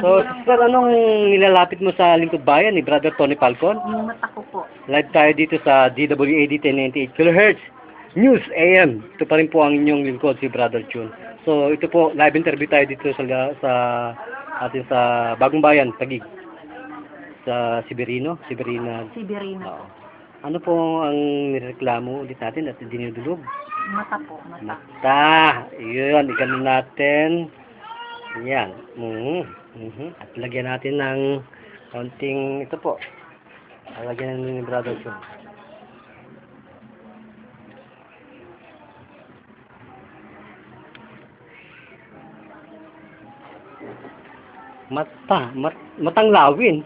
So, sir, anong nilalapit mo sa lingkod bayan ni Brother Tony Falcon? Yung mata ko po. Live tayo dito sa DWAD 1098 kHz News AM. Ito pa rin po ang inyong lingkod, si Brother June. So, ito po, live interview tayo dito atin sa Bagong Bayan, Taguig. Sa Severino. Sibirina. Oo. Ano po ang nireklamo ulit natin at dinudulog? Mata po, mata. Mata. Yun, ikanin natin. Yan. At lagyan natin ng konting, ito po. Lagyan natin ni Brother June. Matang lawin.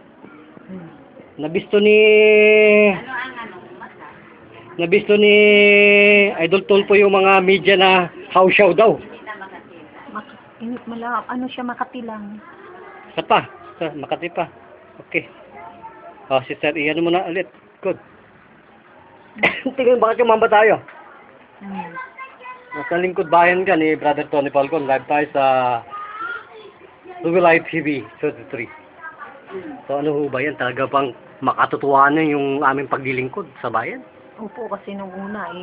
Nabisto ni Idol Tulpo yung mga media na hausyaw daw. Ano siya, Makati lang. Makati pa. Okay. Sister, iyan mo na ulit. Good. Tingnan, bakit kumamba tayo? Nasa lingkod bayan ka ni Brother Tony Falcon. Live tayo sa Live TV 33. So ano ho ba yan? Talaga bang makatutuwanan yung aming paglilingkod sa bayan? Opo, kasi nung una,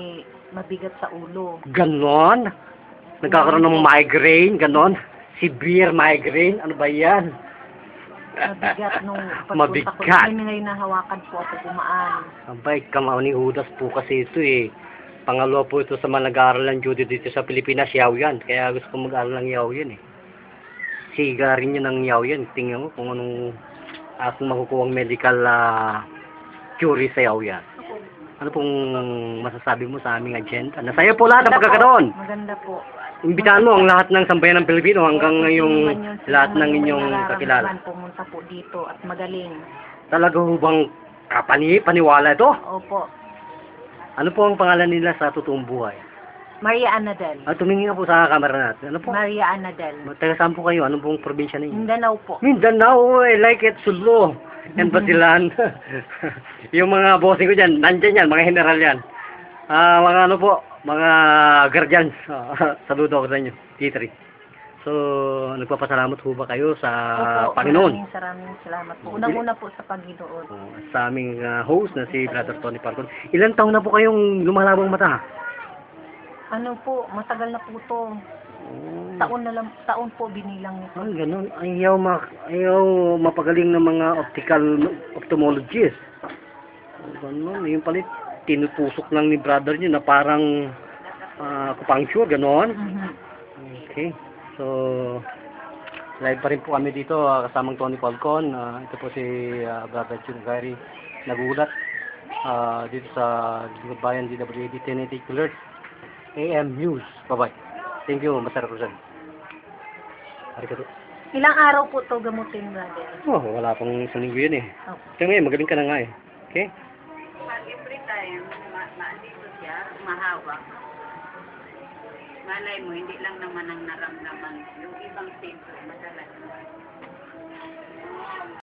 mabigat sa ulo. Ganon? Nagkakaroon ng migraine? Ganon? Severe migraine? Ano ba yan? Mabigat nung pagpunta Mabigat. ko. May nahawakan po ako kumaan. Abay, kamao ni Judas po kasi ito eh. Pangalawa po ito sa mga nag-aaral ng judo dito sa Pilipinas, yaw yan. Kaya gusto ko mag-aaral ng yaw yan eh. Siga rin yun ng yaw yan. Tingnan mo kung anong makukuha medical cure sa yaw yan. Ano pong masasabi mo sa aming agenda? Nasaya po lahat ang pagkakaroon. Maganda po. Imbitahan mo ang lahat ng sambayan ng Pilipino hanggang ngayong lahat ng inyong kakilala. Pumunta po dito at magaling. Talaga ho bang paniwala ito? Opo. Ano po ang pangalan nila sa totoong buhay? Maria Anadel. Tumingin nga po sa kamera natin. Ano po? Maria Anadel. Taga saan po kayo? Anong pong probinsya ninyo? Mindanao po. Mindanao, I like it, Sulu. Yan Basilan. Yung mga bossing ko dyan, nandyan yan, mga general yan. Mga ano po, mga guardians. Saludo ako sa inyo, T3. So, nagpapasalamat po ba kayo sa Opo, Panginoon? maraming salamat po. Unang-una po sa Panginoon. Sa aming host na si Brother Tony Falcon. Ilang taon na po kayong lumalabang mata? Ano po, matagal na po to. Taon po binilang nito. Ay, ganun. Ayaw mapagaling ng mga ophthalmologist. Ganun. Yung palit, tinupusok lang ni brother niyo na parang acupuncture, ganun. Okay. So, live pa rin po kami dito kasamang Tony Falcon. Ito po si Brother June Gary nagulat dito sa Bayan DWAD 1080 kHz AM News. Bye-bye. Thank you, Master Rosan. Arigato. Ilang araw po to gamutin, brother? Wala pang isang linggo yun eh. Okay. Kaya ngayon, magaling ka na nga eh. Okay? Pag every time, dito siya, mahawak. Malay mo, hindi lang naman ang naramdaman. Yung ibang symptom, madalas.